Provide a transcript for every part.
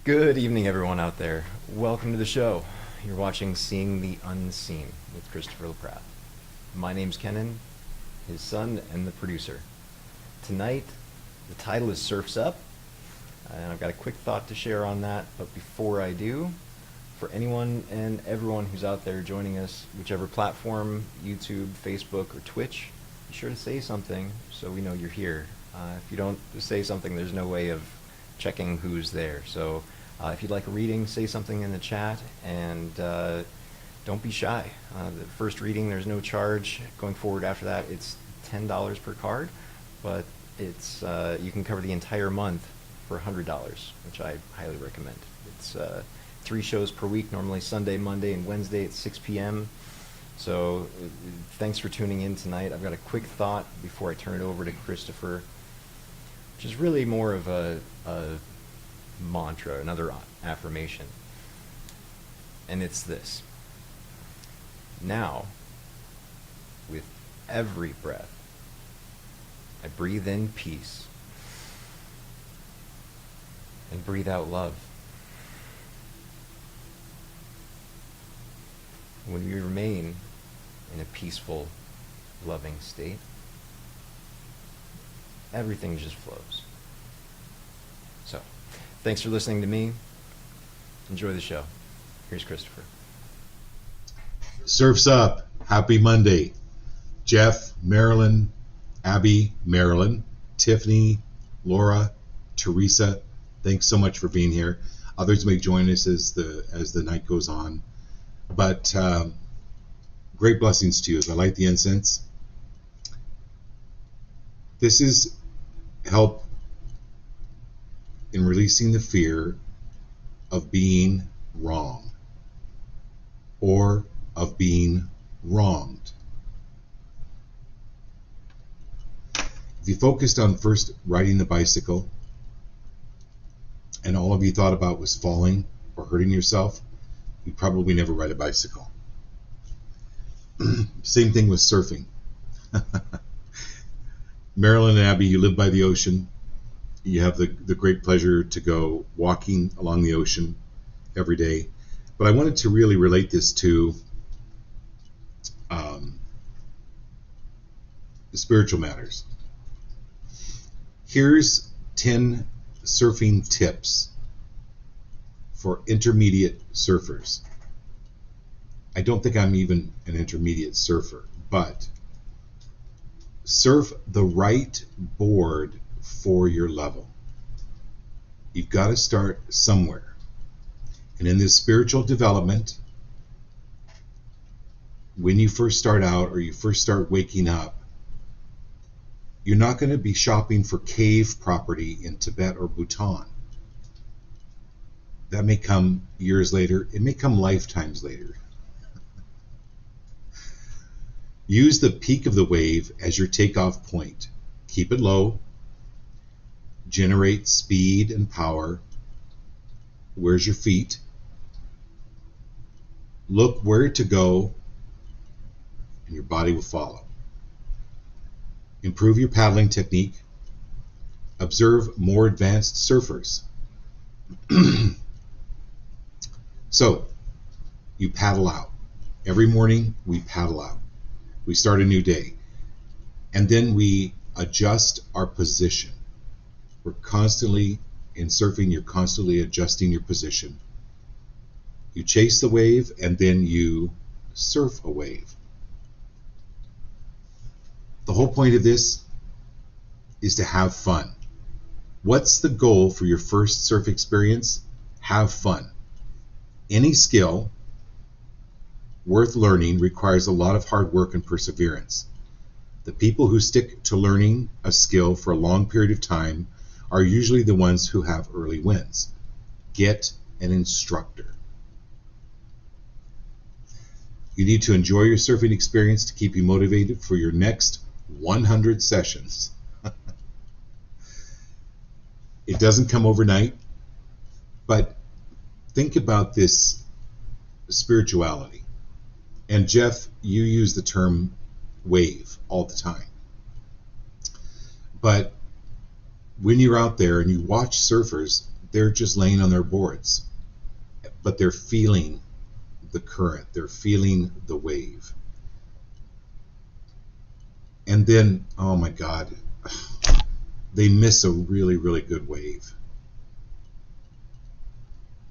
Good evening, everyone out there. Welcome to the show. You're watching Seeing the Unseen with Christopher LaPratt. My name's Kenan, his son, and the producer. Tonight, the title is Surf's Up, and I've got a quick thought to share on that. But before I do, for anyone and everyone who's out there joining us, whichever platform, YouTube, Facebook, or Twitch, be sure to say something so we know you're here. If you don't say something, there's no way of checking who's there. So if you'd like a reading, say something in the chat, and don't be shy. The first reading, there's no charge. Going forward after that, it's $10 per card, but it's you can cover the entire month for $100, which I highly recommend. It's 3 shows per week, normally Sunday, Monday, and Wednesday at 6 p.m. So thanks for tuning in tonight. I've got a quick thought before I turn it over to Christopher, which is really more of a mantra, another affirmation. And it's this. Now, with every breath, I breathe in peace and breathe out love. When we remain in a peaceful, loving state, everything just flows. So, thanks for listening to me. Enjoy the show. Here's Christopher. Surf's Up. Happy Monday. Jeff, Marilyn, Abby, Marilyn, Tiffany, Laura, Teresa, thanks so much for being here. Others may join us as the night goes on. But great blessings to you as I light the incense. This is help in releasing the fear of being wrong or of being wronged. If you focused on first riding the bicycle and all of you thought about was falling or hurting yourself, you'd probably never ride a bicycle. Same thing with surfing. Marilyn and Abby, you live by the ocean. You have the great pleasure to go walking along the ocean every day. But I wanted to really relate this to the spiritual matters. Here's 10 surfing tips for intermediate surfers. I don't think I'm even an intermediate surfer, but surf the right board for your level. You've got to start somewhere. And in this spiritual development, when you first start out or you first start waking up, you're not going to be shopping for cave property in Tibet or Bhutan. That may come years later. It may come lifetimes later. Use the peak of the wave as your takeoff point. Keep it low. Generate speed and power. Where's your feet? Look where to go, and your body will follow. Improve your paddling technique. Observe more advanced surfers. So, you paddle out. Every morning, we paddle out. We start a new day. And then we adjust our position. We're constantly, in surfing, you're constantly adjusting your position. You chase the wave, and then you surf a wave. The whole point of this is to have fun. What's the goal for your first surf experience? Have fun. Any skill worth learning requires a lot of hard work and perseverance. The people who stick to learning a skill for a long period of time are usually the ones who have early wins. Get an instructor. You need to enjoy your surfing experience to keep you motivated for your next 100 sessions. It doesn't come overnight, but think about this spirituality. And Jeff, you use the term wave all the time. But when you're out there and you watch surfers, they're just laying on their boards, but they're feeling the current, they're feeling the wave. And then, oh my God, they miss a really, really good wave.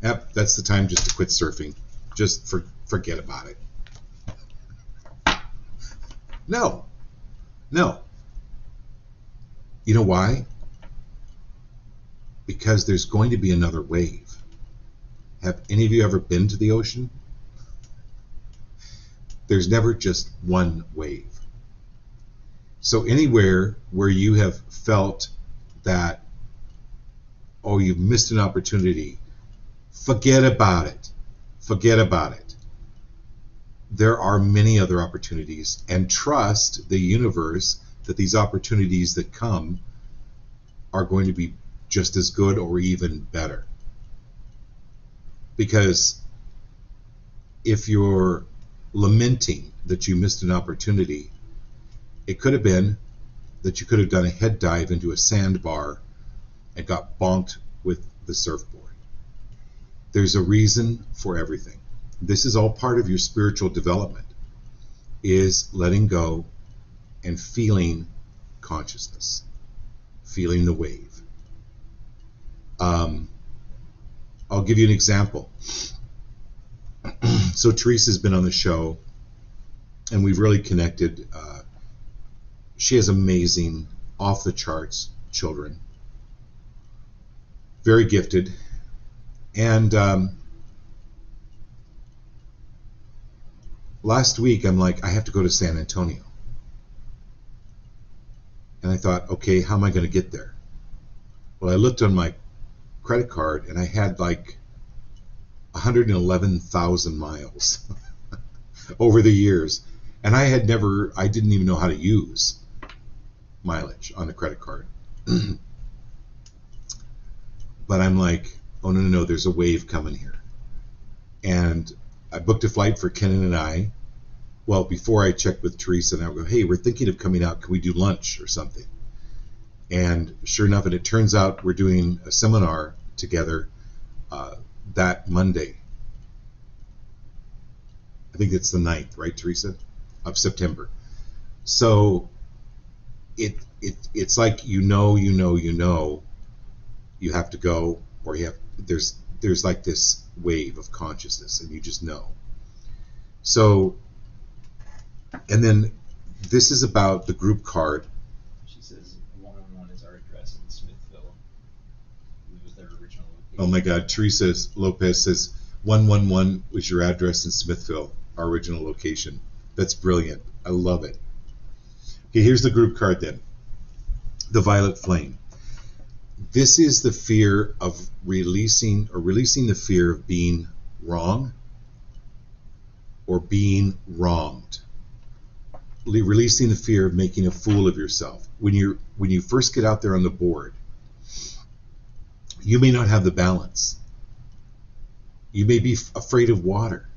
Yep, that's the time just to quit surfing. Just forget about it. No. You know why? Because there's going to be another wave. Have any of you ever been to the ocean? There's never just one wave. So anywhere where you have felt that, oh, you've missed an opportunity, forget about it. Forget about it. There are many other opportunities, and trust the universe that these opportunities that come are going to be just as good or even better. Because if you're lamenting that you missed an opportunity, it could have been that you could have done a head dive into a sandbar and got bonked with the surfboard. There's a reason for everything. This is all part of your spiritual development, is letting go and feeling consciousness, feeling the wave. I'll give you an example. So Teresa's been on the show, and we've really connected. She has amazing, off-the-charts children, very gifted, and last week I'm like, I have to go to San Antonio. And I thought, okay, how am I going to get there? Well, I looked on my credit card and I had like 111,000 miles over the years. And I didn't even know how to use mileage on a credit card. But I'm like, oh, no, there's a wave coming here. And I booked a flight for Kenan and I. Well, before I checked with Teresa, and I would go, hey, we're thinking of coming out. Can we do lunch or something? And sure enough, and it turns out we're doing a seminar together that Monday. I think it's the 9th, right, Teresa? Of September. So it's like you have to go, or there's like this wave of consciousness, and you just know. So, and then this is about the group card. She says 111 is our address in Smithville. It was their original location. Oh my God, Teresa Lopez says 111 was your address in Smithville, our original location. That's brilliant. I love it. Okay, here's the group card then. The violet flame. This is the fear of releasing the fear of being wrong or being wronged. Releasing the fear of making a fool of yourself. When you first get out there on the board, you may not have the balance. You may be afraid of water.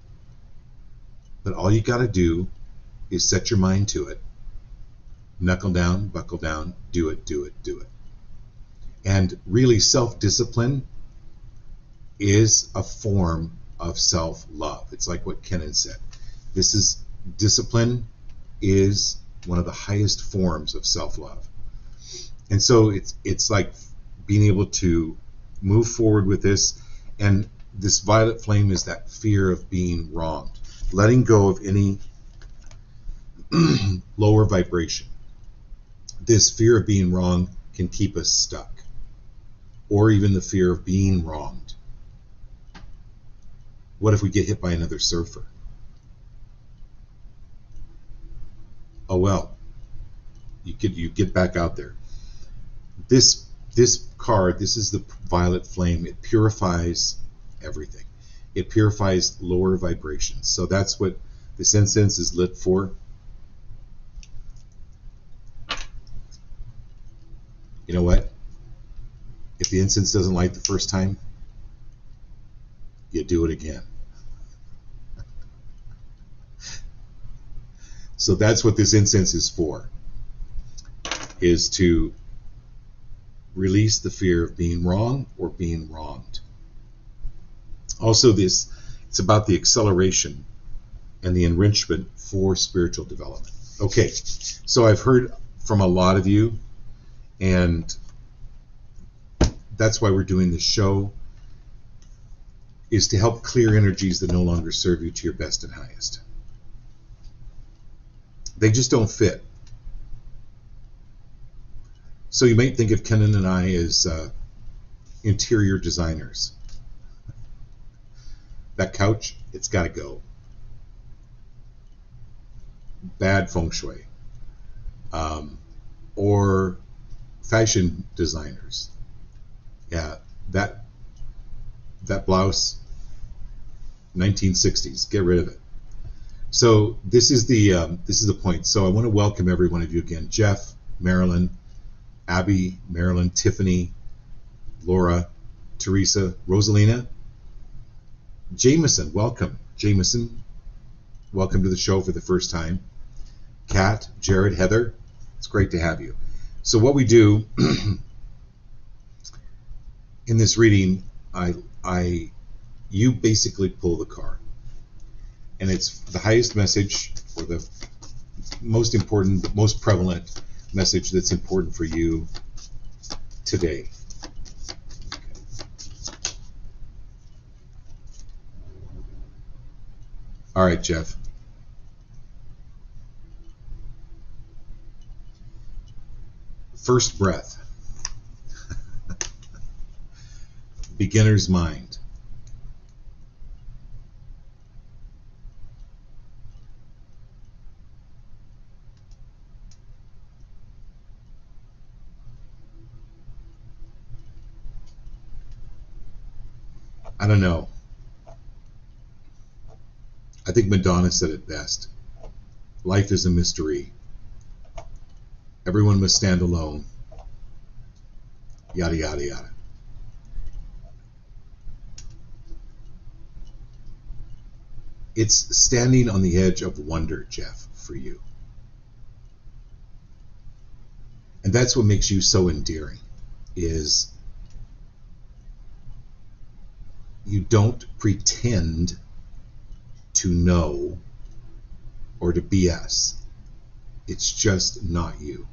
But all you got to do is set your mind to it. Knuckle down, buckle down, do it. And really, self-discipline is a form of self-love. It's like what Kenan said. Discipline is one of the highest forms of self-love. And so it's like being able to move forward with this. And this violet flame is that fear of being wronged. Letting go of any lower vibration. This fear of being wrong can keep us stuck. Or even the fear of being wronged. What if we get hit by another surfer? Oh well, you get back out there. This card, this is the violet flame. It purifies everything. It purifies lower vibrations. So that's what this incense is lit for. You know what? If the incense doesn't light the first time, you do it again. So that's what this incense is for, is to release the fear of being wrong or being wronged. Also, it's about the acceleration and the enrichment for spiritual development. Okay, so I've heard from a lot of you, and that's why we're doing this show, is to help clear energies that no longer serve you to your best and highest. They just don't fit. So you might think of Kenan and I as interior designers. That couch, it's got to go. Bad feng shui. Or fashion designers. Yeah, that blouse, 1960s, get rid of it. So this is the point. So I want to welcome every one of you again. Jeff, Marilyn, Abby, Marilyn, Tiffany, Laura, Teresa, Rosalina, Jameson, welcome. Jameson, welcome to the show for the first time. Kat, Jared, Heather, it's great to have you. So what we do in this reading, you basically pull the card, and it's the highest message, or the most important, most prevalent message that's important for you today. All right, Jeff. First breath. Beginner's mind. I don't know. I think Madonna said it best. Life is a mystery. Everyone must stand alone. Yada, yada, yada. It's standing on the edge of wonder, Jeff, for you. And that's what makes you so endearing, is you don't pretend to know or to BS. It's just not you.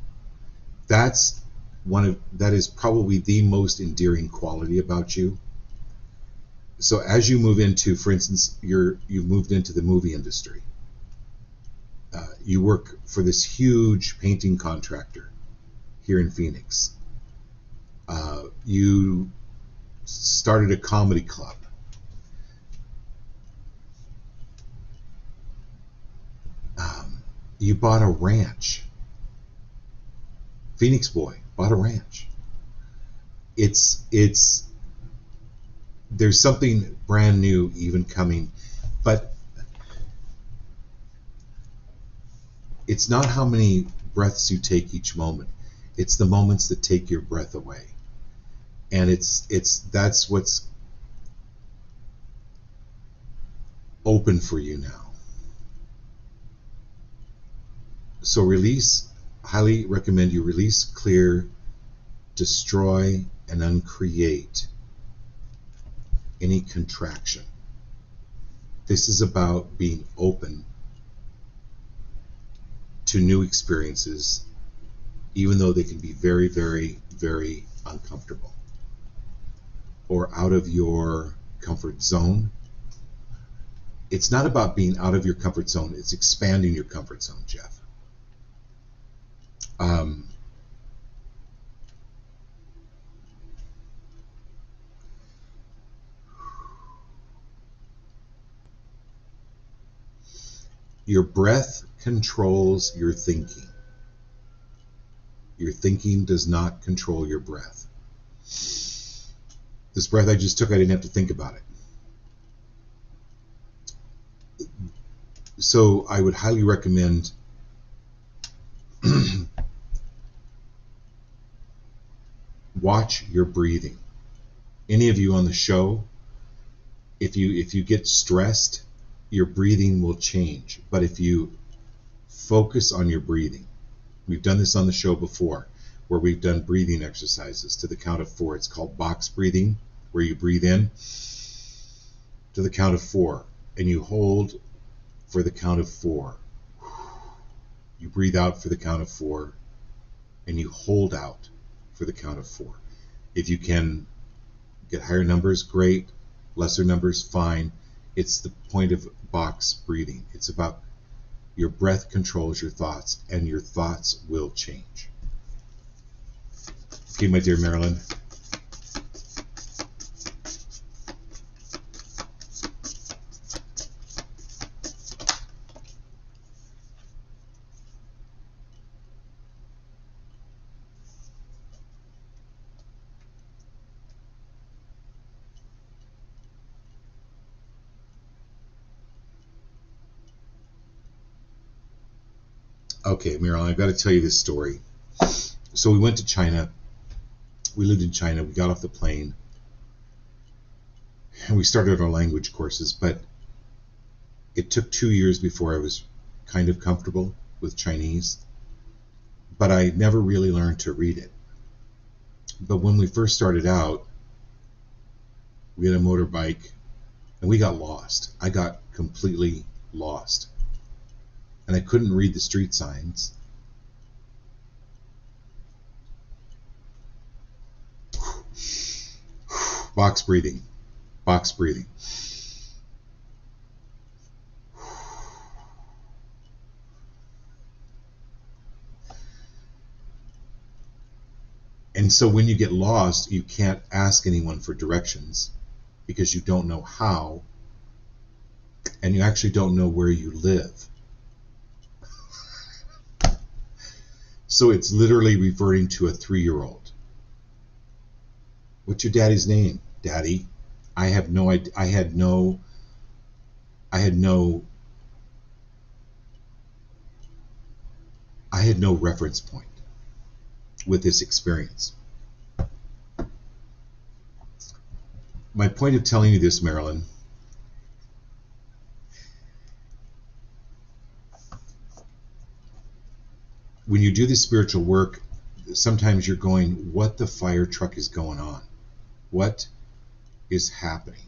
That is probably the most endearing quality about you. So as you move into, for instance, you've moved into the movie industry. You work for this huge painting contractor here in Phoenix. You started a comedy club. You bought a ranch. Phoenix boy bought a ranch. There's something brand new even coming, but it's not how many breaths you take each moment. It's the moments that take your breath away. And that's what's open for you now. So release, highly recommend you release, clear, destroy, and uncreate any contraction. This is about being open to new experiences, even though they can be very, very, very uncomfortable or out of your comfort zone. It's not about being out of your comfort zone, it's expanding your comfort zone, Jeff. Your breath controls your thinking. Your thinking does not control your breath. This breath I just took, I didn't have to think about it. So I would highly recommend watch your breathing. Any of you on the show, if you get stressed, your breathing will change. But if you focus on your breathing, we've done this on the show before, where we've done breathing exercises to the count of 4. It's called box breathing, where you breathe in to the count of 4 and you hold for the count of 4. You breathe out for the count of 4 and you hold out for the count of 4. If you can get higher numbers, great. Lesser numbers, fine. It's the point of box breathing. It's about your breath controls your thoughts, and your thoughts will change. Okay, my dear Marilyn. Okay, Marilyn, I've got to tell you this story. So we went to China. We lived in China. We got off the plane. And we started our language courses, but it took 2 years before I was kind of comfortable with Chinese. But I never really learned to read it. But when we first started out, we had a motorbike, and we got lost. I got completely lost. And I couldn't read the street signs. Box breathing. Box breathing. And so when you get lost, you can't ask anyone for directions because you don't know how, and you actually don't know where you live. So it's literally reverting to a 3-year-old. What's your daddy's name, Daddy? I have no idea. I had no reference point with this experience. My point of telling you this, Marilyn, when you do this spiritual work, sometimes you're going, what the fire truck is going on? What is happening?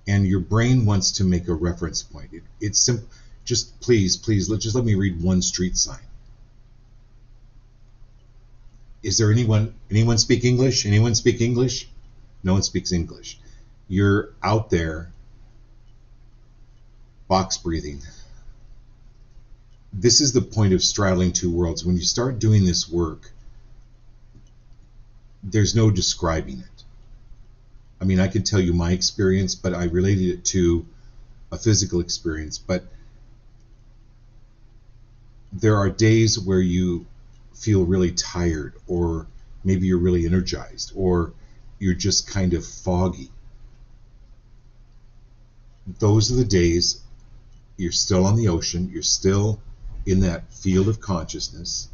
And your brain wants to make a reference point. It's simple. Just please, just let me read one street sign. Is there anyone speak English? Anyone speak English? No one speaks English. You're out there box breathing. This is the point of straddling two worlds. When you start doing this work, there's no describing it. I mean, I could tell you my experience, but I related it to a physical experience. But there are days where you feel really tired, or maybe you're really energized, or you're just kind of foggy. Those are the days you're still on the ocean, you're still in that field of consciousness,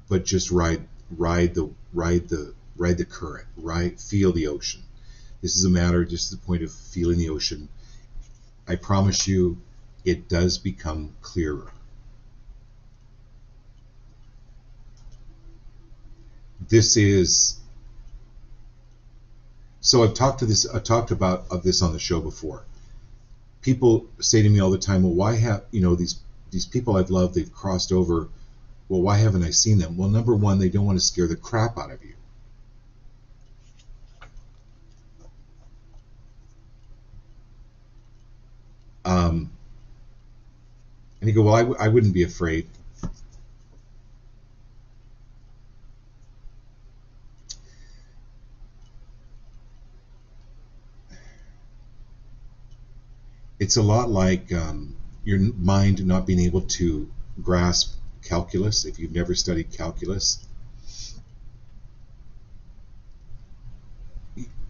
but just ride the current, feel the ocean. This is a matter, just the point of feeling the ocean. I promise you, it does become clearer. This is, so I've talked about this on the show before. People say to me all the time, well, why have, these people I've loved, they've crossed over, well, why haven't I seen them? Well, number one, they don't want to scare the crap out of you. And you go, well, I wouldn't be afraid. It's a lot like your mind not being able to grasp calculus. If you've never studied calculus,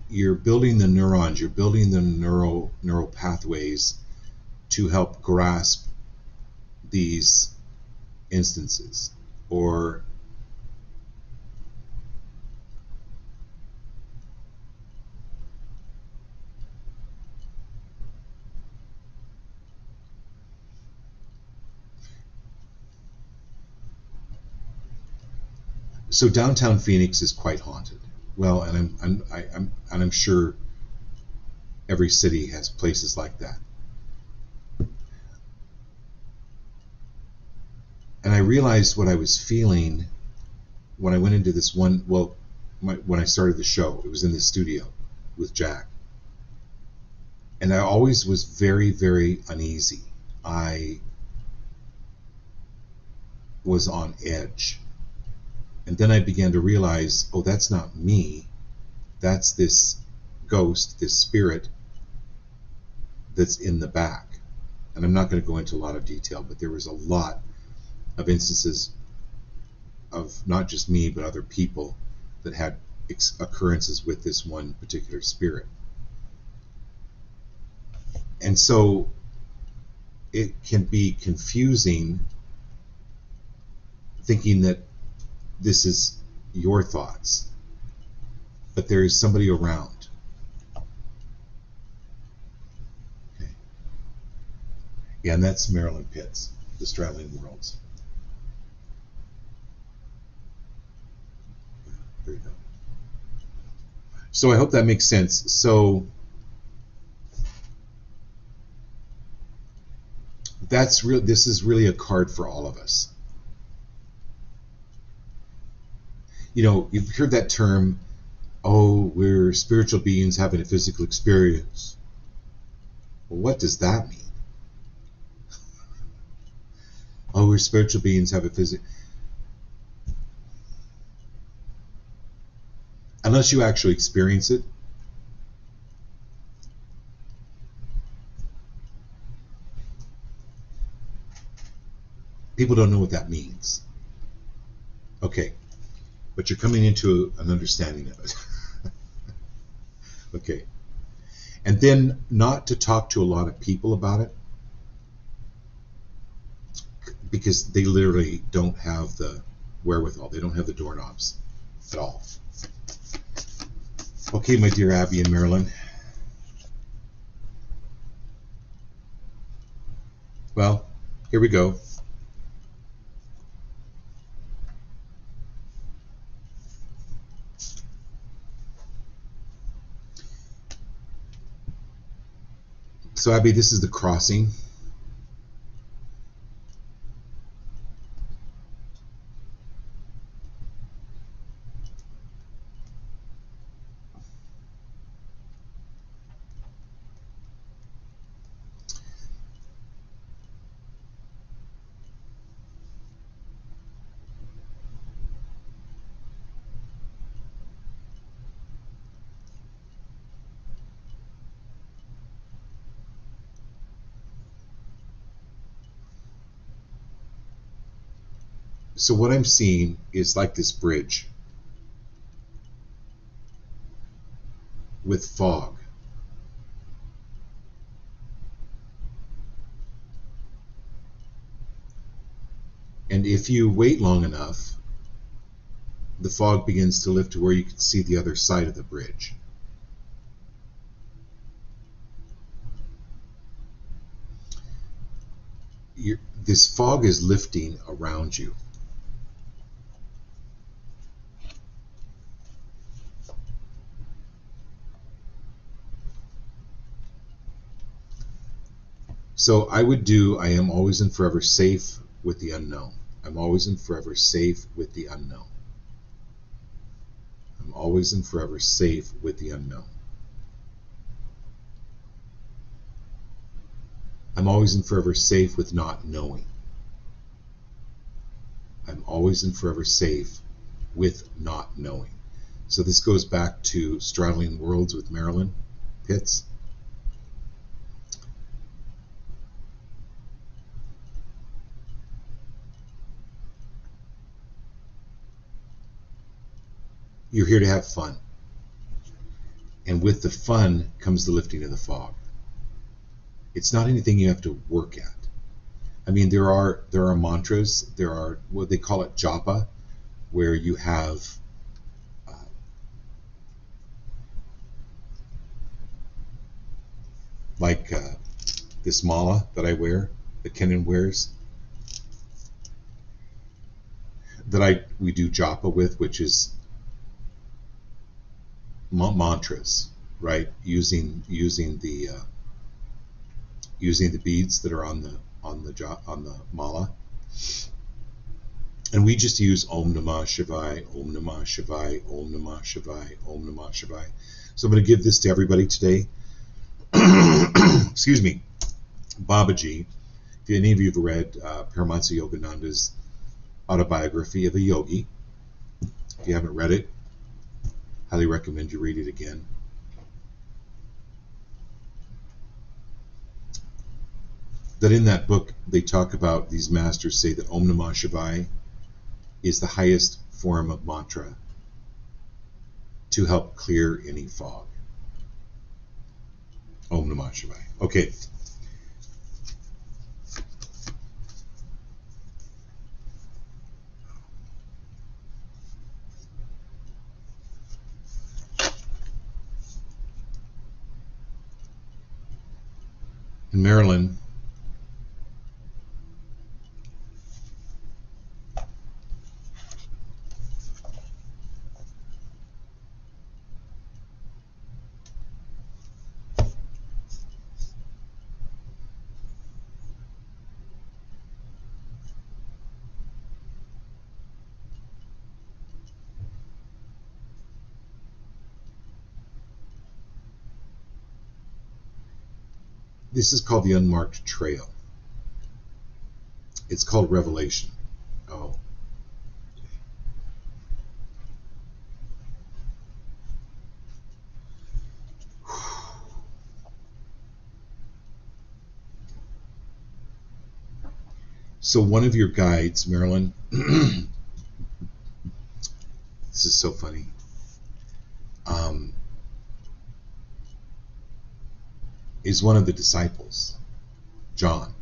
you're building the neurons, you're building the neural pathways to help grasp these instances, or So downtown Phoenix is quite haunted. Well, and I'm sure every city has places like that. And I realized what I was feeling when I went into this one. Well, when I started the show, it was in the studio with Jack, and I always was very, very uneasy. I was on edge. And then I began to realize, oh, that's not me. That's this ghost, this spirit that's in the back. And I'm not going to go into a lot of detail, but there was a lot of instances of not just me, but other people that had occurrences with this one particular spirit. And so it can be confusing thinking that this is your thoughts, but there is somebody around. Okay. Yeah, and that's Marilyn Pitts, the Straddling Worlds. There you go. So I hope that makes sense. So that's real. This is really a card for all of us. You know, you've heard that term, oh, we're spiritual beings having a physical experience. Well, what does that mean? Oh, we're spiritual beings have a physical... Unless you actually experience it, people don't know what that means. Okay, but you're coming into an understanding of it. Okay. And then not to talk to a lot of people about it, because they literally don't have the wherewithal. They don't have the doorknobs at all. Okay, my dear Abby and Marilyn. Well, here we go. So Abby, this is the crossing. So what I'm seeing is like this bridge with fog. And if you wait long enough, the fog begins to lift to where you can see the other side of the bridge. This fog is lifting around you. So I am always and forever safe with the unknown. I'm always and forever safe with the unknown. I'm always and forever safe with the unknown. I'm always and forever safe with not knowing. I'm always and forever safe with not knowing. So this goes back to Straddling Worlds with Marilyn Pitts. You're here to have fun. And with the fun comes the lifting of the fog. It's not anything you have to work at. I mean, there are mantras, there are what they call it japa, where you have this mala that I wear, that Kenan wears. that we do japa with, which is mantras, right? Using the beads that are on the mala, and we just use Om Namah Shivaya, Om Namah Shivaya, Om Namah Shivaya, Om Namah Shivaya. So I'm going to give this to everybody today. Excuse me, Babaji. If any of you have read Paramahansa Yogananda's Autobiography of a Yogi, if you haven't read it, highly recommend you read it again. That in that book they talk about, these masters say that Om Namah Shivaya is the highest form of mantra to help clear any fog. Om Namah Shivaya. Okay. In Maryland, this is called the Unmarked Trail. It's called Revelation. Oh. So one of your guides, Marilyn, this is so funny. Is one of the disciples, John.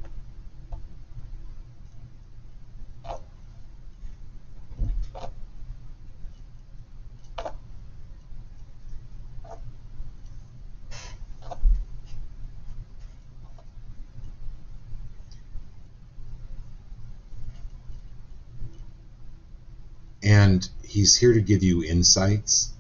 And he's here to give you insights.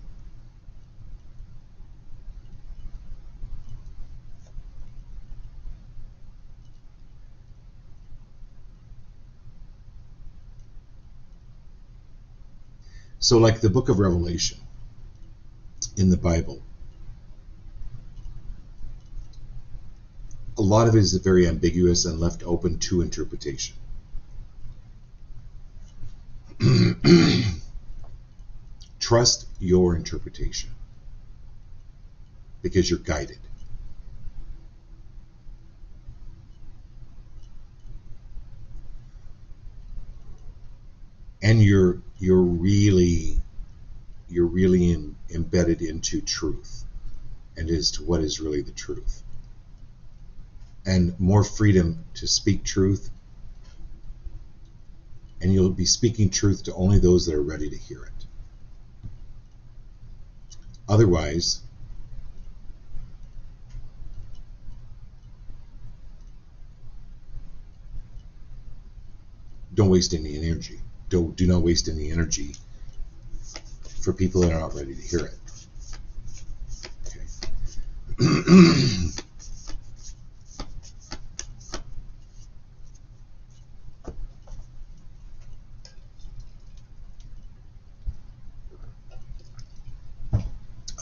So like the book of Revelation in the Bible, a lot of it is very ambiguous and left open to interpretation. Trust your interpretation because you're guided. And you're really embedded into truth and as to what is really the truth. And more freedom to speak truth, and you'll be speaking truth to only those that are ready to hear it. Otherwise, don't waste any energy. Do not waste any energy for people that are not ready to hear it. Okay.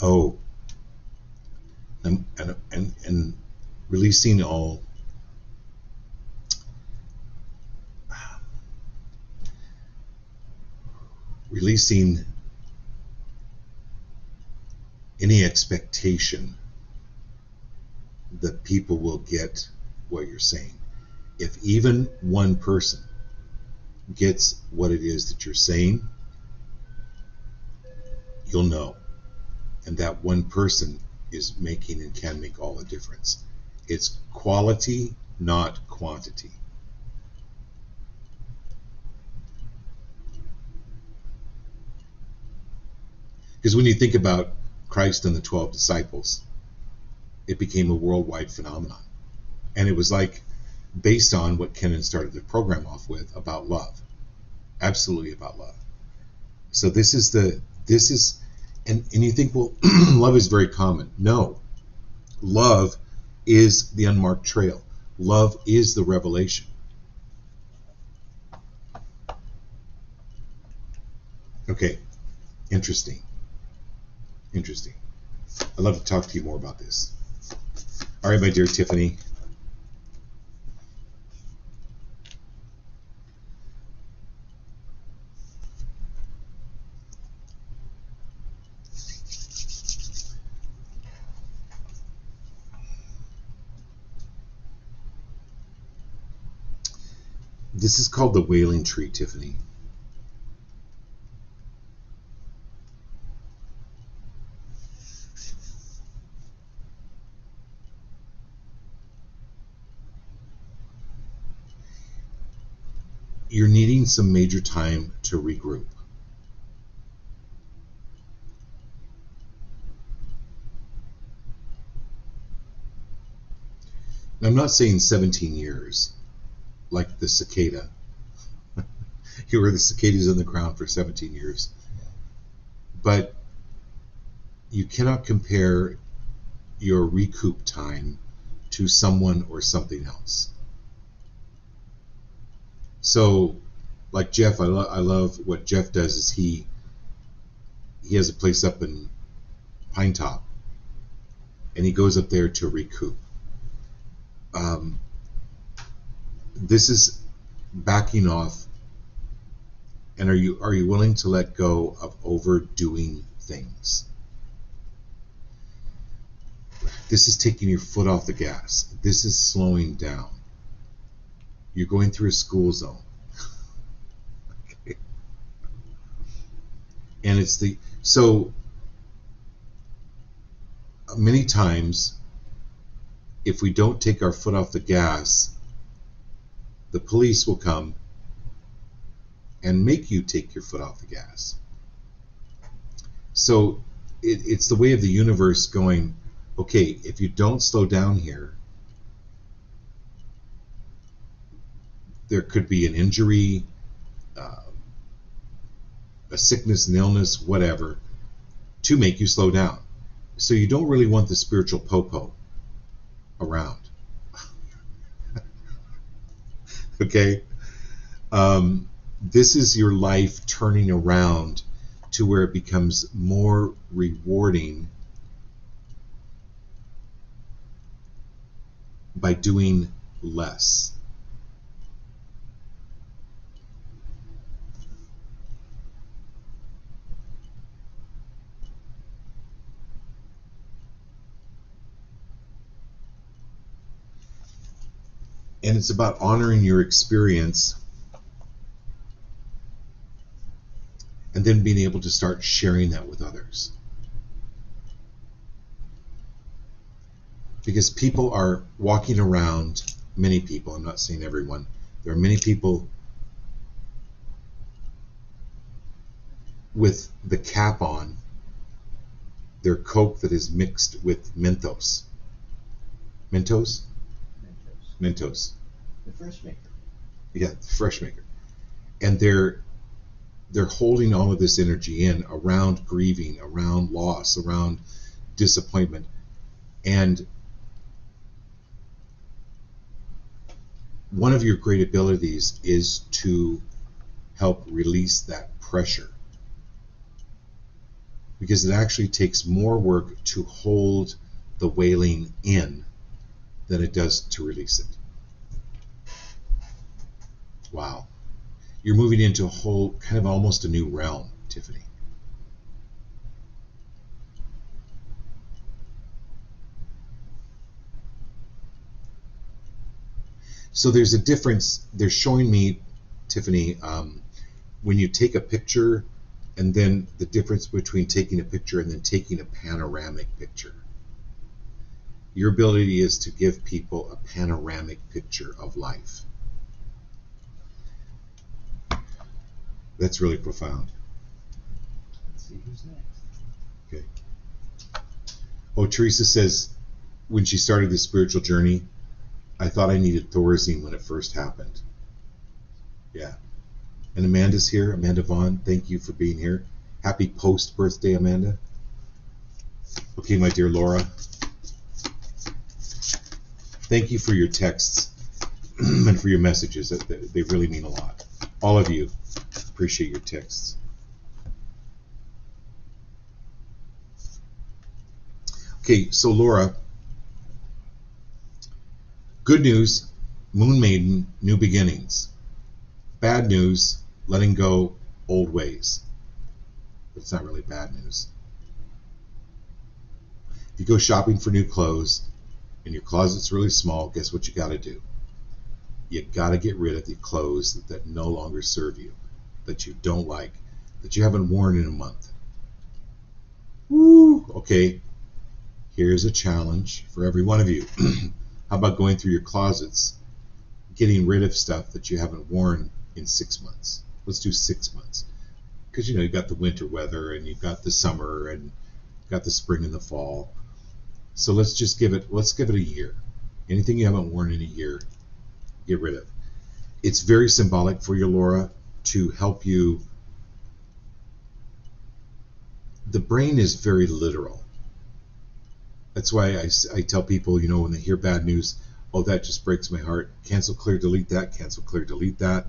Oh, and releasing all releasing any expectation that people will get what you're saying. If even one person gets what it is that you're saying, you'll know. And that one person is making and can make all the difference. It's quality, not quantity. Because when you think about Christ and the 12 disciples, it became a worldwide phenomenon. And it was like based on what Kenan started the program off with about love. absolutely about love. So this is, and you think, well, love is very common. No, love is the unmarked trail. Love is the revelation. Okay, interesting. Interesting. I'd love to talk to you more about this. All right, my dear Tiffany. This is called the Wailing Tree, Tiffany. You're needing some major time to regroup. Now, I'm not saying 17 years, like the cicada. You were the cicadas on the ground for 17 years. But you cannot compare your recoup time to someone or something else. So, like Jeff, I love what Jeff does is he has a place up in Pine Top, and he goes up there to recoup. This is backing off, and are you willing to let go of overdoing things? This is taking your foot off the gas. This is slowing down. You're going through a school zone. Okay. And so many times, if we don't take our foot off the gas, the police will come and make you take your foot off the gas. So it's the way of the universe going, okay, if you don't slow down here, there could be an injury, a sickness, an illness, whatever, to make you slow down. So you don't really want the spiritual popo around. Okay? This is your life turning around to where it becomes more rewarding by doing less. And it's about honoring your experience and then being able to start sharing that with others. Because people are walking around, many people, I'm not saying everyone, there are many people with the cap on their Coke that is mixed with Mentos. Mentos? Mentos. The fresh maker. Yeah, the fresh maker. And they're holding all of this energy in around grieving, around loss, around disappointment. And one of your great abilities is to help release that pressure. Because it actually takes more work to hold the wailing in than it does to release it. Wow. You're moving into a whole, kind of almost a new realm, Tiffany. So there's a difference. They're showing me, Tiffany, when you take a picture and then the difference between taking a picture and then taking a panoramic picture. Your ability is to give people a panoramic picture of life. That's really profound. Let's see who's next. Okay. Oh, Teresa says, when she started the spiritual journey, I thought I needed Thorazine when it first happened. Yeah. And Amanda's here. Amanda Vaughn, thank you for being here. Happy post-birthday, Amanda. Okay, my dear Laura. Thank you for your texts and for your messages. They really mean a lot. All of you, appreciate your texts. Okay, so Laura, good news, Moon Maiden, new beginnings. Bad news, letting go old ways. But it's not really bad news. If you go shopping for new clothes and your closet's really small, guess what you got to do? You got to get rid of the clothes that no longer serve you, that you don't like, that you haven't worn in a month. Woo! Okay, here's a challenge for every one of you. How about going through your closets, getting rid of stuff that you haven't worn in 6 months? Let's do 6 months. Because you've got the winter weather and you've got the summer and you've got the spring and the fall. So let's give it a year. Anything you haven't worn in a year, get rid of. It's very symbolic for you, Laura, to help you. The brain is very literal. That's why I tell people, when they hear bad news, oh, that just breaks my heart. Cancel, clear, delete that. Cancel, clear, delete that.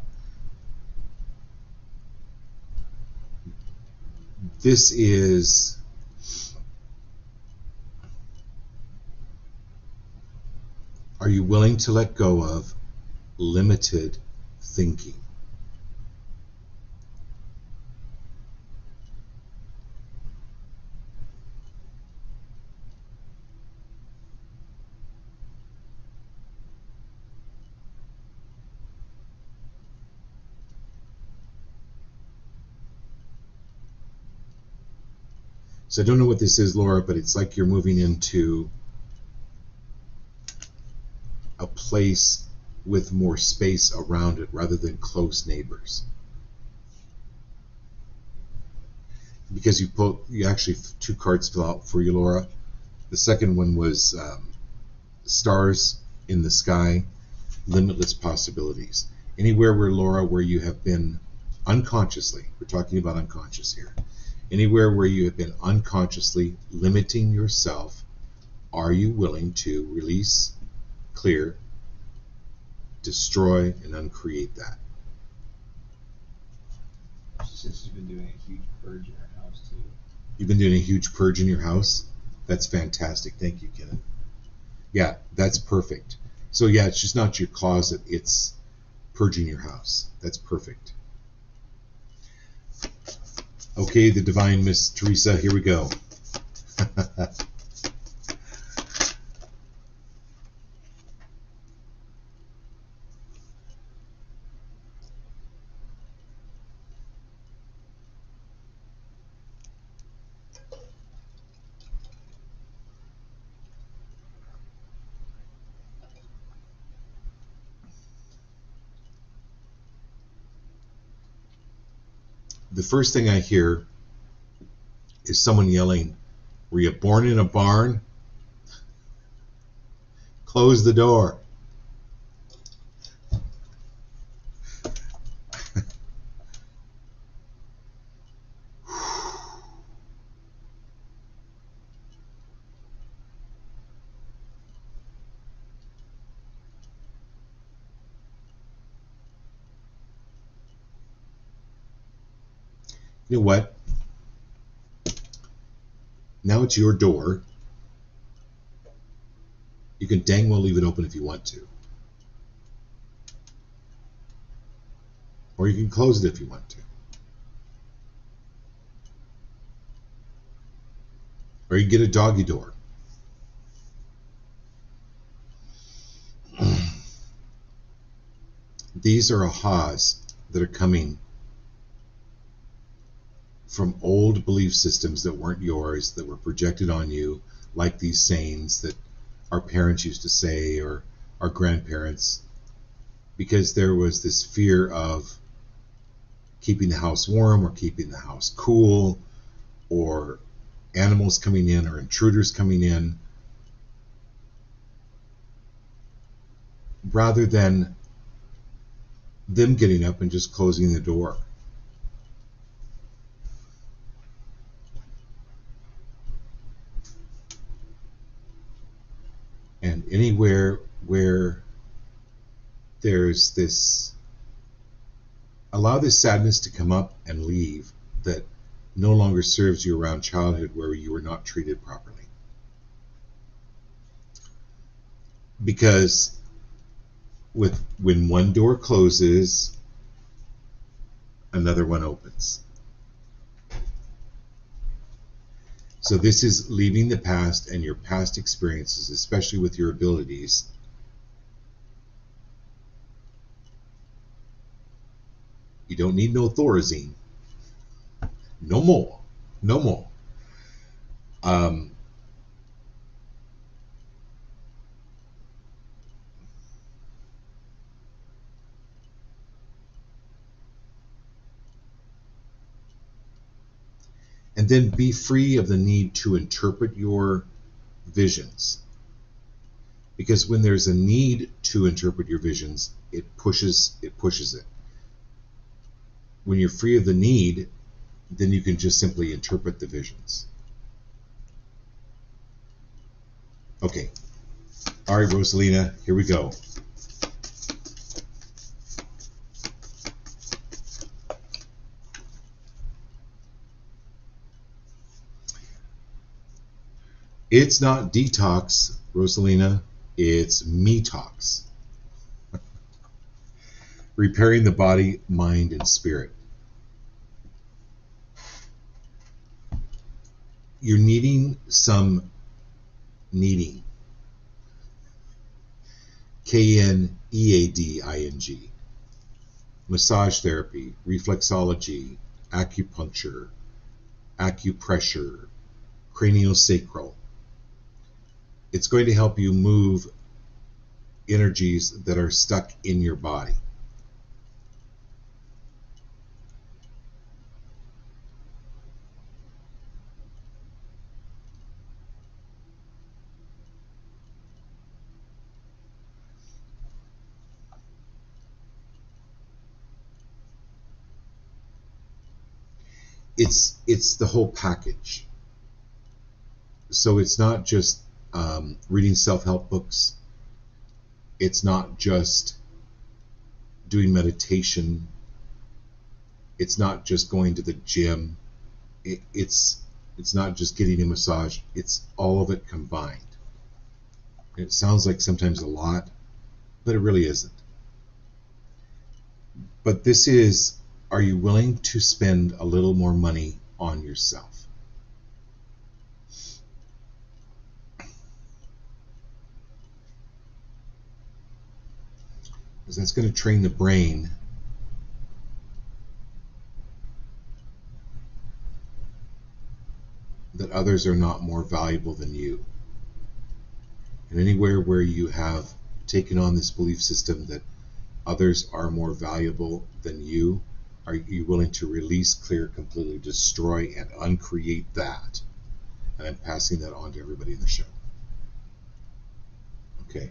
This is are you willing to let go of limited thinking? So I don't know what this is, Laura, but it's like you're moving into a place with more space around it rather than close neighbors. Because you actually 2 cards fell out for you, Laura. The second one was stars in the sky, limitless possibilities. Anywhere where you have been unconsciously, we're talking about unconscious here, anywhere where you have been unconsciously limiting yourself, are you willing to release, clear, destroy, and uncreate that? She says she's been doing a huge purge in her house too. You've been doing a huge purge in your house? That's fantastic. Thank you, Kenneth. Yeah, that's perfect. So yeah, it's just not your closet, it's purging your house. That's perfect. Okay, the divine Miss Teresa, here we go. The first thing I hear is someone yelling, "Were you born in a barn? Close the door." You know what? Now it's your door. You can dang well leave it open if you want to. Or you can close it if you want to. Or you can get a doggy door. These are ahas that are coming from old belief systems that weren't yours, that were projected on you, like these sayings that our parents used to say or our grandparents, because there was this fear of keeping the house warm or keeping the house cool, or animals coming in or intruders coming in, rather than them getting up and just closing the door. And anywhere where there's this, allow this sadness to come up and leave that no longer serves you around childhood where you were not treated properly. Because when one door closes, another one opens. So this is leaving the past and your past experiences, especially with your abilities. You don't need no Thorazine. No more. No more. And then be free of the need to interpret your visions. Because when there's a need to interpret your visions, it pushes it. When you're free of the need, then you can just simply interpret the visions. Okay. All right, Rosalina, here we go. It's not detox, Rosalina. It's me-tox. Repairing the body, mind, and spirit. You're needing some kneading. K-N-E-A-D-I-N-G. Massage therapy, reflexology, acupuncture, acupressure, craniosacral. It's going to help you move energies that are stuck in your body. It's the whole package. So it's not just reading self-help books. It's not just doing meditation. It's not just going to the gym. It's not just getting a massage. It's all of it combined. It sounds like sometimes a lot, but it really isn't. But this is, are you willing to spend a little more money on yourself? Because that's going to train the brain that others are not more valuable than you. And anywhere where you have taken on this belief system that others are more valuable than you, are you willing to release, clear, completely destroy, and uncreate that? And I'm passing that on to everybody in the show. Okay.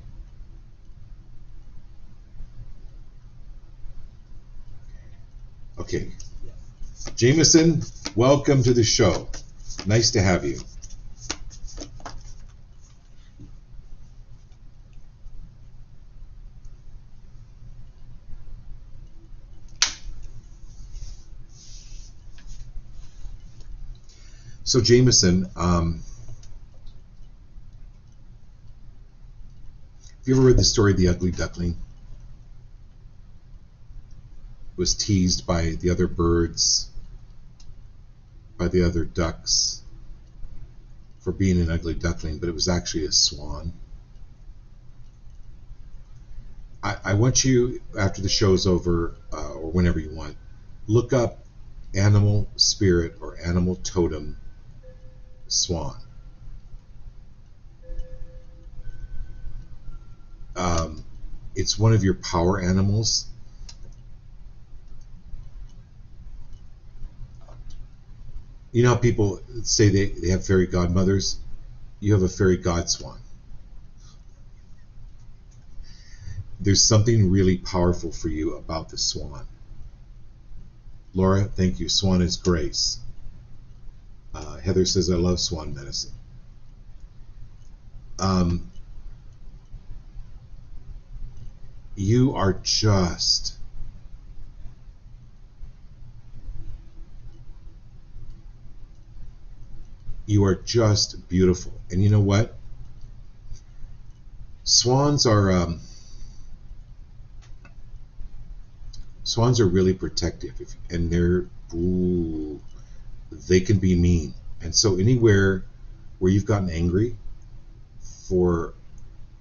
Okay. Jameson, welcome to the show. Nice to have you. So Jameson, have you ever read the story of the Ugly Duckling? Was teased by the other birds, by the other ducks, for being an ugly duckling, but it was actually a swan. I want you, after the show's over, or whenever you want, look up animal spirit or animal totem swan. It's one of your power animals. You know how people say they have fairy godmothers? You have a fairy god swan. there's something really powerful for you about the swan. Laura, thank you. Swan is grace. Heather says, I love swan medicine. You are just beautiful. And you know what? Swans are really protective, and they can be mean. And so anywhere where you've gotten angry for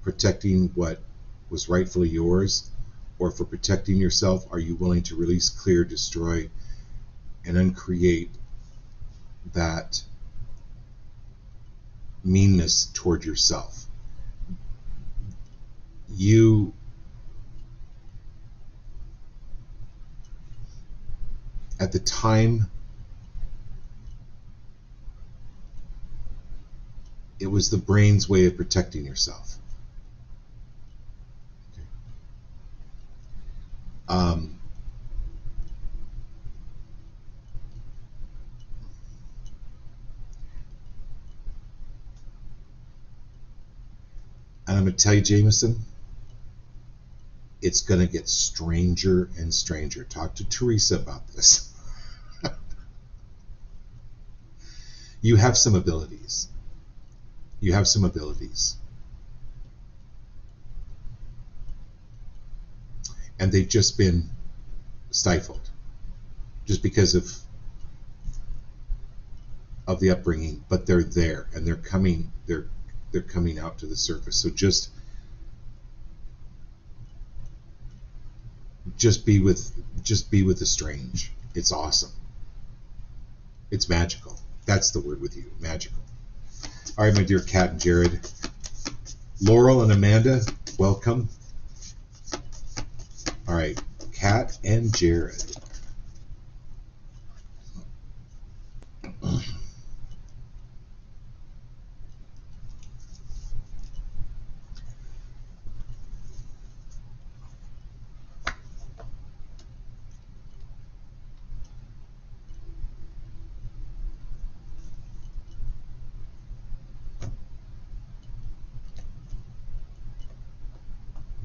protecting what was rightfully yours, or for protecting yourself, are you willing to release, clear, destroy, and uncreate that meanness toward yourself? You at the time, it was the brain's way of protecting yourself. Okay. And I'm going to tell you, Jameson, it's going to get stranger and stranger. Talk to Teresa about this. You have some abilities. And they've just been stifled just because of the upbringing, but they're there, and they're coming out to the surface. So just be with the strange. It's awesome. It's magical. That's the word with you, magical. All right, my dear Kat and Jared. Laurel and Amanda, welcome. All right, Kat and Jared.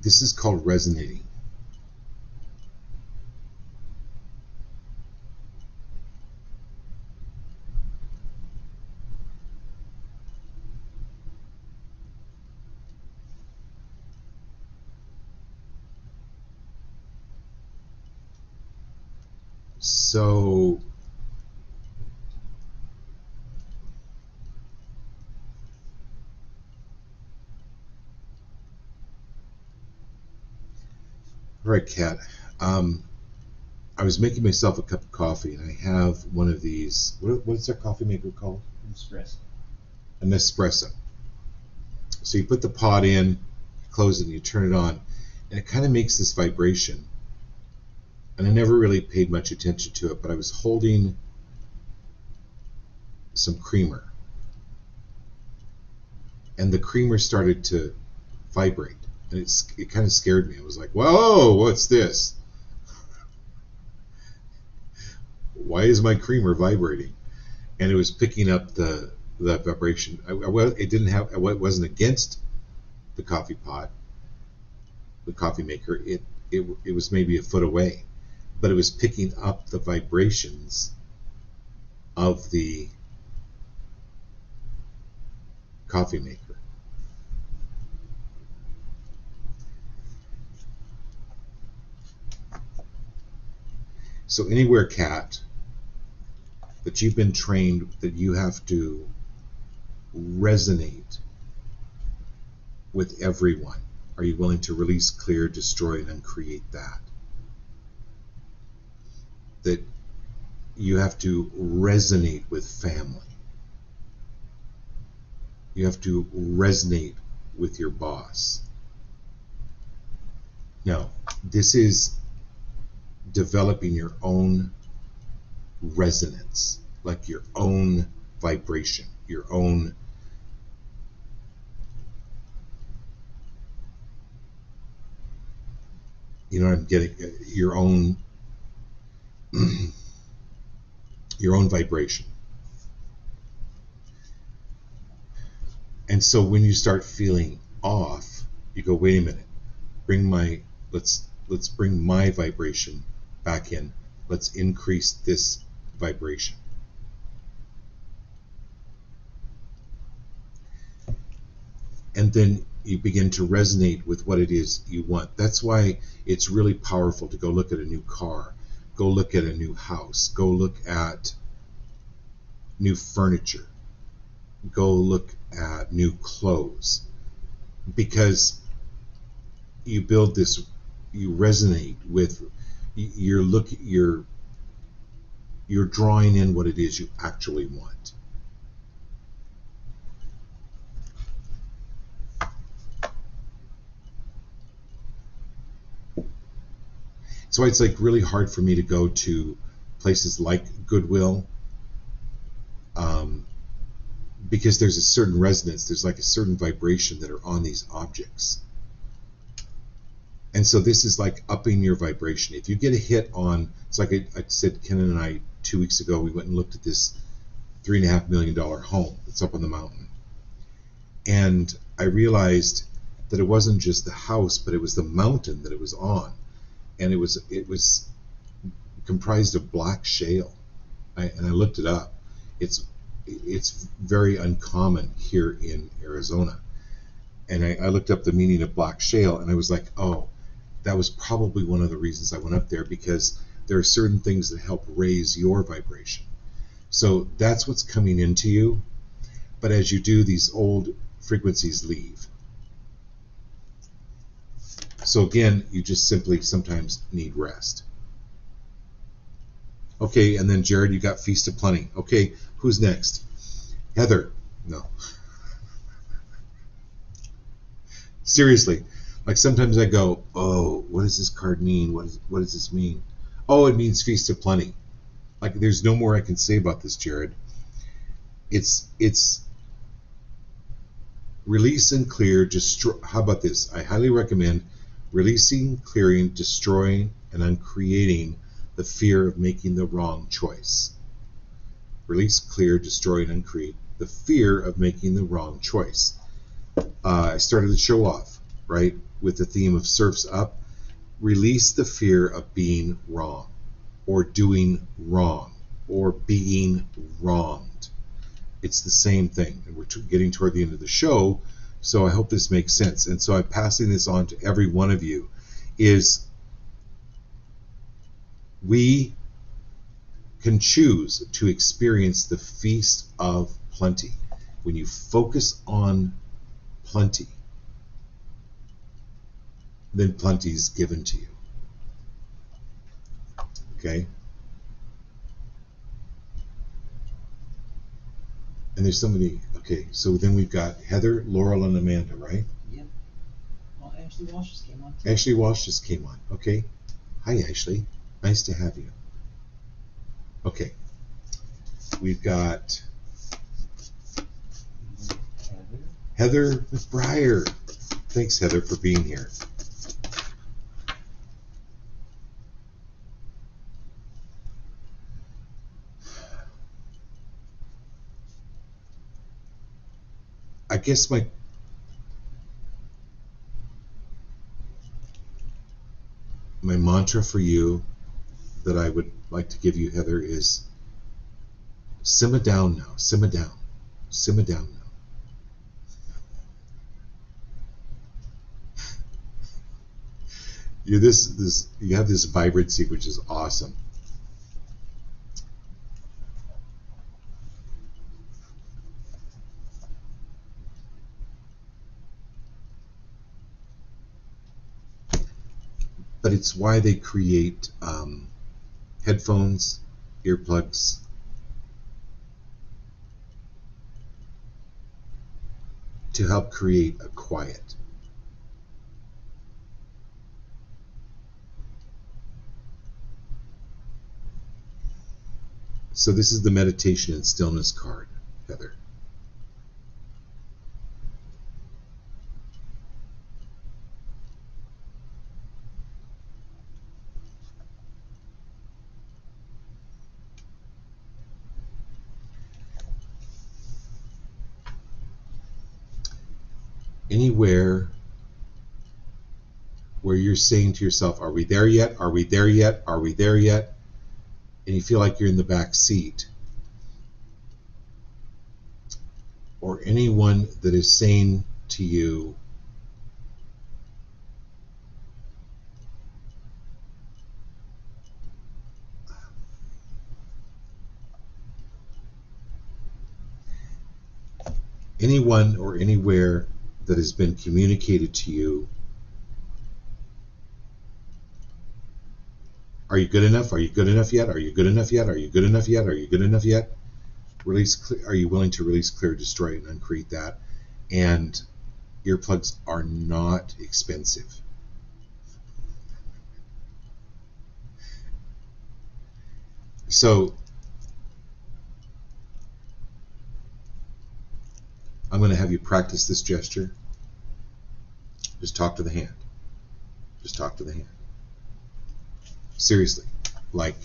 This is called resonating. So all right, Kat. I was making myself a cup of coffee, and I have one of these. What's their coffee maker called? An espresso. So you put the pot in, close it, and you turn it on, and it kind of makes this vibration. And I never really paid much attention to it, but I was holding some creamer, and the creamer started to vibrate, and it kind of scared me. I was like, "Whoa, what's this? Why is my creamer vibrating?" And it was picking up the vibration. It wasn't against the coffee pot, the coffee maker. It was maybe a foot away, but it was picking up the vibrations of the coffee maker. So anywhere, Kat, that you've been trained that you have to resonate with everyone, are you willing to release, clear, destroy, and uncreate that? That you have to resonate with family. You have to resonate with your boss. No, this is developing your own resonance, like your own vibration, your own You know, I'm getting your own your own vibration. And so when you start feeling off, you go, wait a minute, let's bring my vibration back in. Let's increase this vibration. And then you begin to resonate with what it is you want. That's why it's really powerful to go look at a new car, go look at a new house, go look at new furniture, go look at new clothes, because you build this, you resonate with, you're drawing in what it is you actually want. So it's like really hard for me to go to places like Goodwill, because there's a certain resonance, there's like a certain vibration that are on these objects. And so this is like upping your vibration. If you get a hit on, it's like I said, Ken and I 2 weeks ago, we went and looked at this $3.5 million home that's up on the mountain. And I realized that it wasn't just the house, but it was the mountain that it was on. And it was comprised of black shale. And I looked it up. It's very uncommon here in Arizona. And I looked up the meaning of black shale, and I was like, oh, that was probably one of the reasons I went up there, because there are certain things that help raise your vibration. So that's what's coming into you. But as you do, these old frequencies leave. So again, you just simply sometimes need rest. Okay, and then Jared, you got Feast of Plenty. Okay, who's next? Heather. No. Seriously, like sometimes I go, oh, what does this card mean? What does this mean? Oh, it means Feast of Plenty. Like there's no more I can say about this, Jared. It's release and clear, destroy. How about this? I highly recommend releasing, clearing, destroying, and uncreating the fear of making the wrong choice. Release, clear, destroy, and uncreate the fear of making the wrong choice. I started the show off, right, with the theme of Surf's Up. Release the fear of being wrong, or doing wrong, or being wronged. It's the same thing, and we're getting toward the end of the show, so I hope this makes sense. And so I'm passing this on to every one of you, is we can choose to experience the Feast of Plenty. When you focus on plenty, then plenty is given to you. Okay? And there's somebody, okay, so then we've got Heather, Laurel, and Amanda, right? Yep. Well, Ashley Walsh just came on. Ashley Walsh just came on. Okay. Hi, Ashley. Nice to have you. Okay. We've got Heather McBriar. Thanks, Heather, for being here. I guess my mantra for you that I would like to give you, Heather, is simmer down now. Simmer down. Simmer down now. You have this vibrancy, which is awesome. But it's why they create headphones, earplugs, to help create a quiet. So this is the meditation and stillness card, Heather. anywhere where you're saying to yourself, are we there yet? Are we there yet? Are we there yet? And you feel like you're in the back seat. Or anyone that is saying to you, anyone or anywhere that has been communicated to you, are you good enough? Are you good enough yet? Are you good enough yet? Are you good enough yet? Are you good enough yet? Are you willing to release, clear, destroy, and uncreate that? And earplugs are not expensive. So I'm going to have you practice this gesture. Just talk to the hand. Just talk to the hand. Seriously. Like,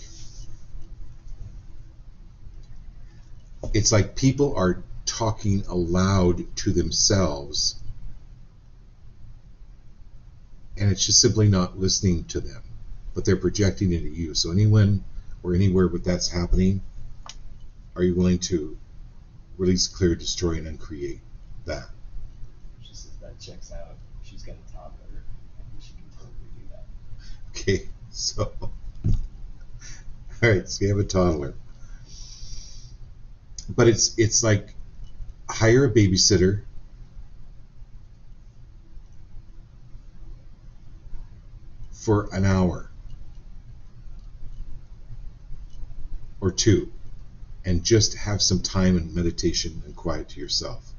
it's like people are talking aloud to themselves, and it's just simply not listening to them, but they're projecting it at you. So anyone or anywhere where that's happening, are you willing to release, clear, destroy, and uncreate that? She says that checks out. She's got a toddler. I think she can totally do that. Okay, so, all right, so you have a toddler. But it's like, hire a babysitter, for an hour or two, and just have some time and meditation and quiet to yourself.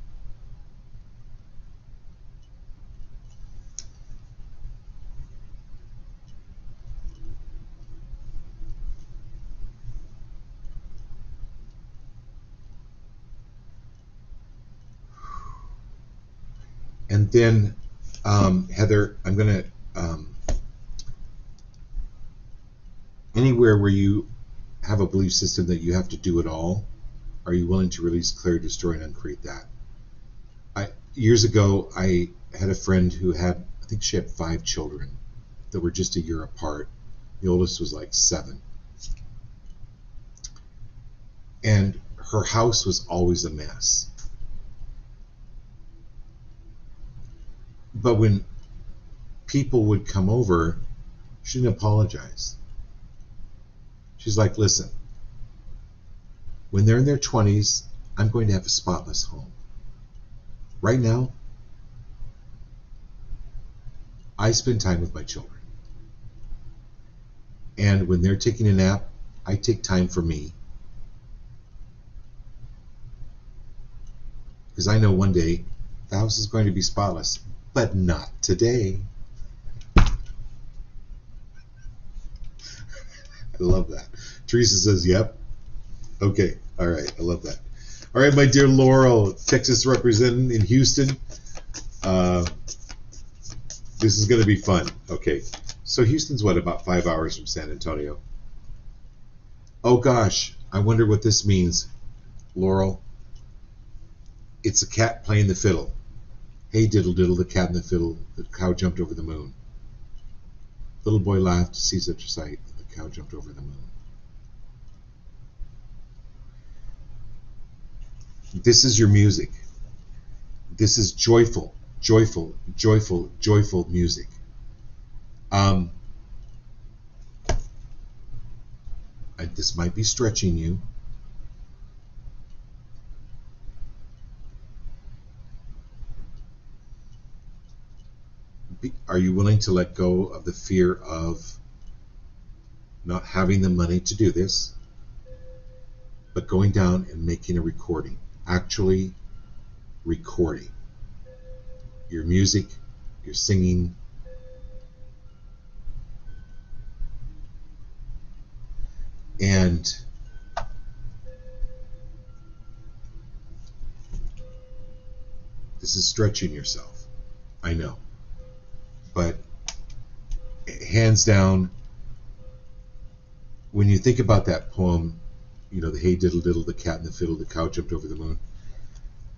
And then, Heather, I'm going to, anywhere where you have a belief system that you have to do it all, are you willing to release, clear, destroy, and uncreate that? Years ago, I had a friend who had, I think she had 5 children that were just a year apart. The oldest was like 7. And her house was always a mess. But when people would come over, she didn't apologize. She's like, listen, when they're in their 20s, I'm going to have a spotless home. Right now, I spend time with my children. And when they're taking a nap, I take time for me. Because I know one day the house is going to be spotless, but not today. I love that. Teresa says, yep. Okay, all right, I love that. All right, my dear Laurel, Texas representing in Houston. This is going to be fun. Okay, so Houston's what, about 5 hours from San Antonio? Oh gosh, I wonder what this means, Laurel. It's a cat playing the fiddle. Hey diddle diddle, the cat and the fiddle, the cow jumped over the moon. Little boy laughed to see such a sight, the cow jumped over the moon. This is your music. This is joyful, joyful, joyful, joyful music. This might be stretching you. Are you willing to let go of the fear of not having the money to do this, but going down and making a recording, actually recording your music, your singing, and this is stretching yourself, I know. But hands down, when you think about that poem, you know, the hey diddle diddle, the cat and the fiddle, the cow jumped over the moon,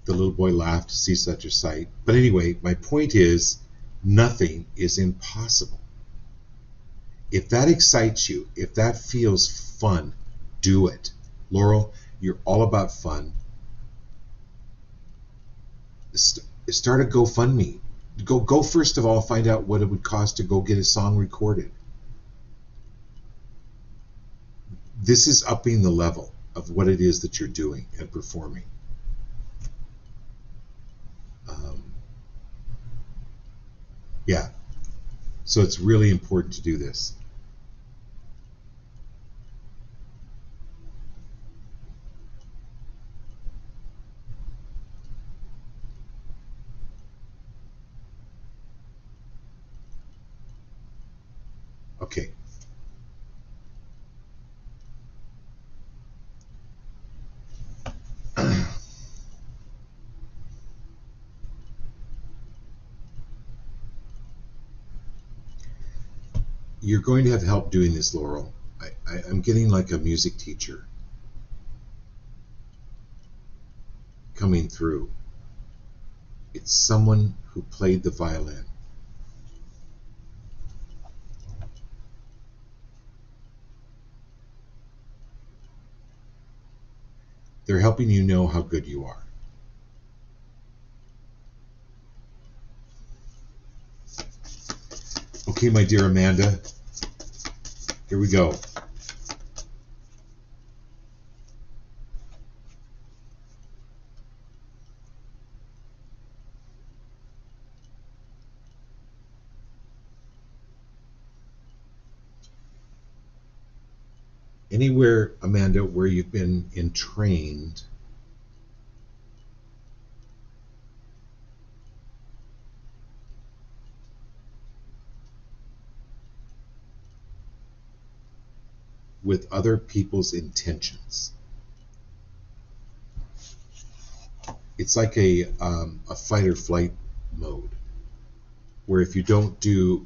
the little boy laughed to see such a sight. But anyway, my point is, nothing is impossible. If that excites you, if that feels fun, do it. Laurel, you're all about fun. Start a GoFundMe. Go first of all, find out what it would cost to go get a song recorded. This is upping the level of what it is that you're doing and performing. Yeah. So it's really important to do this. Okay. You're going to have help doing this, Laurel. I'm getting like a music teacher coming through. It's someone who played the violin. They're helping you know how good you are. Okay, my dear Amanda, here we go. Anywhere, Amanda, where you've been entrained with other people's intentions. It's like a fight or flight mode, where if you don't do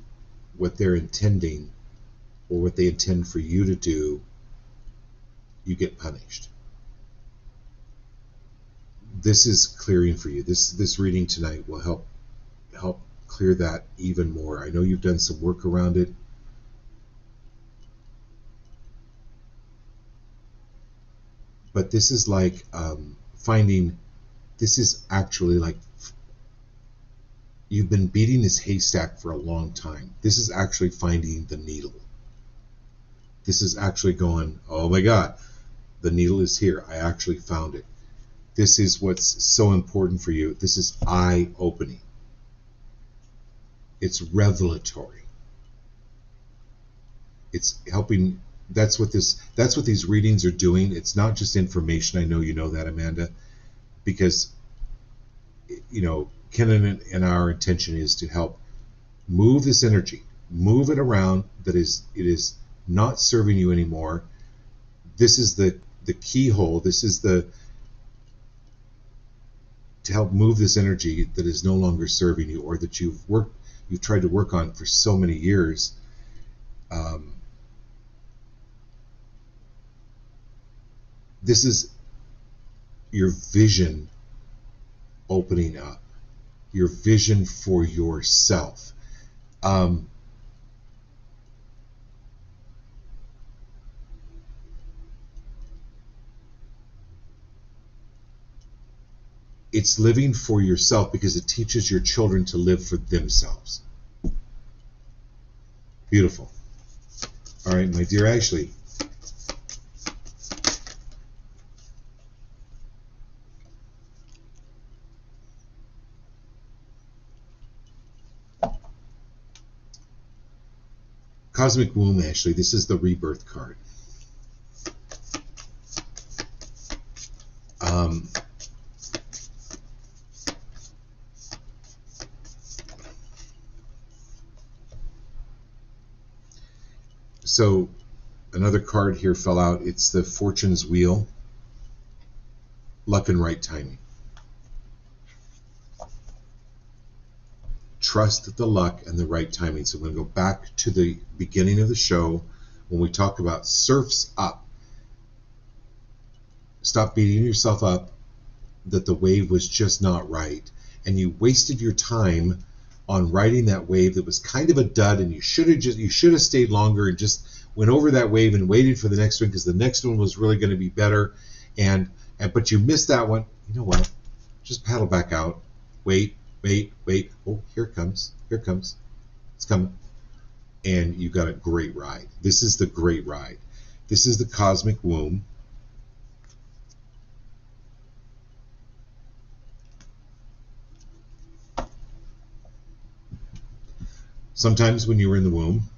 what they're intending or what they intend for you to do, you get punished. This is clearing for you. This reading tonight will help clear that even more. I know you've done some work around it. But this is like this is actually like, you've been beating this haystack for a long time. This is actually finding the needle. This is actually going, oh my God, the needle is here. I actually found it. This is what's so important for you. This is eye-opening. It's revelatory. It's helping. That's what these readings are doing. It's not just information. I know you know that, Amanda, because Ken and our intention is to help move this energy, move it around. It is not serving you anymore. This is the keyhole. This is to help move this energy that is no longer serving you, or that you've tried to work on for so many years. This is your vision opening up, your vision for yourself. It's living for yourself because it teaches your children to live for themselves. Beautiful. All right, my dear Ashley. Cosmic Womb, Ashley. This is the rebirth card. So another card here fell out. It's the Fortune's Wheel. Luck and right timing. Trust the luck and the right timing. So I'm going to go back to the beginning of the show when we talk about surfs up. Stop beating yourself up. that the wave was just not right, and you wasted your time on riding that wave that was kind of a dud, and you should have stayed longer and just went over that wave and waited for the next one, because the next one was really going to be better, but you missed that one. You know what? Just paddle back out. Wait. Oh, here it comes. It's coming. And you got a great ride. This is the great ride. This is the cosmic womb. Sometimes when you were in the womb,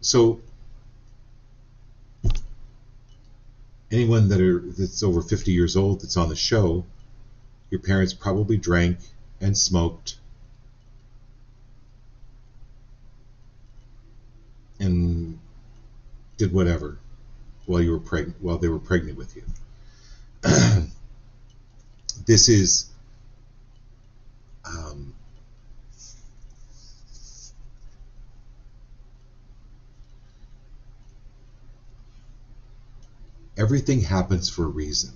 so anyone that's over 50 years old that's on the show, your parents probably drank and smoked and did whatever while they were pregnant with you. This is everything happens for a reason.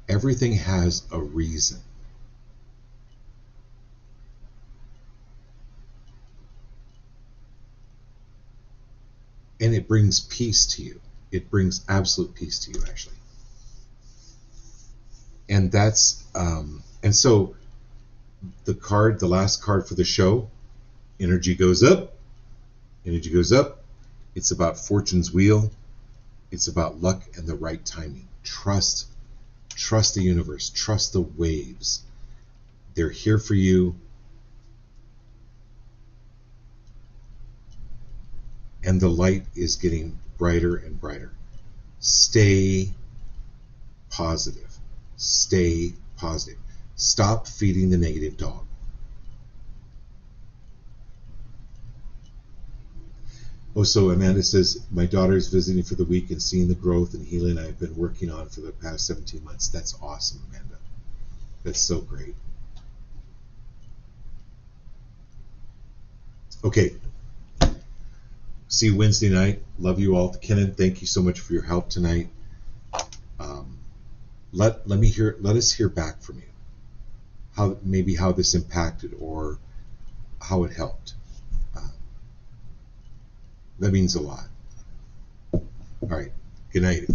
Everything has a reason. And it brings peace to you. It brings absolute peace to you, actually. And that's and so the last card for the show, energy goes up. It's about fortune's wheel. It's about luck and the right timing. Trust the universe. Trust the waves. They're here for you. And the light is getting brighter and brighter. Stay positive. Stay positive. Stop feeding the negative dog. Oh, so Amanda says, my daughter is visiting for the week and seeing the growth and healing I've been working on for the past 17 months. That's awesome, Amanda. That's so great. Okay. See you Wednesday night. Love you all. Kenan, thank you so much for your help tonight. Let us hear back from you. How this impacted or how it helped. That means a lot. All right. Good night.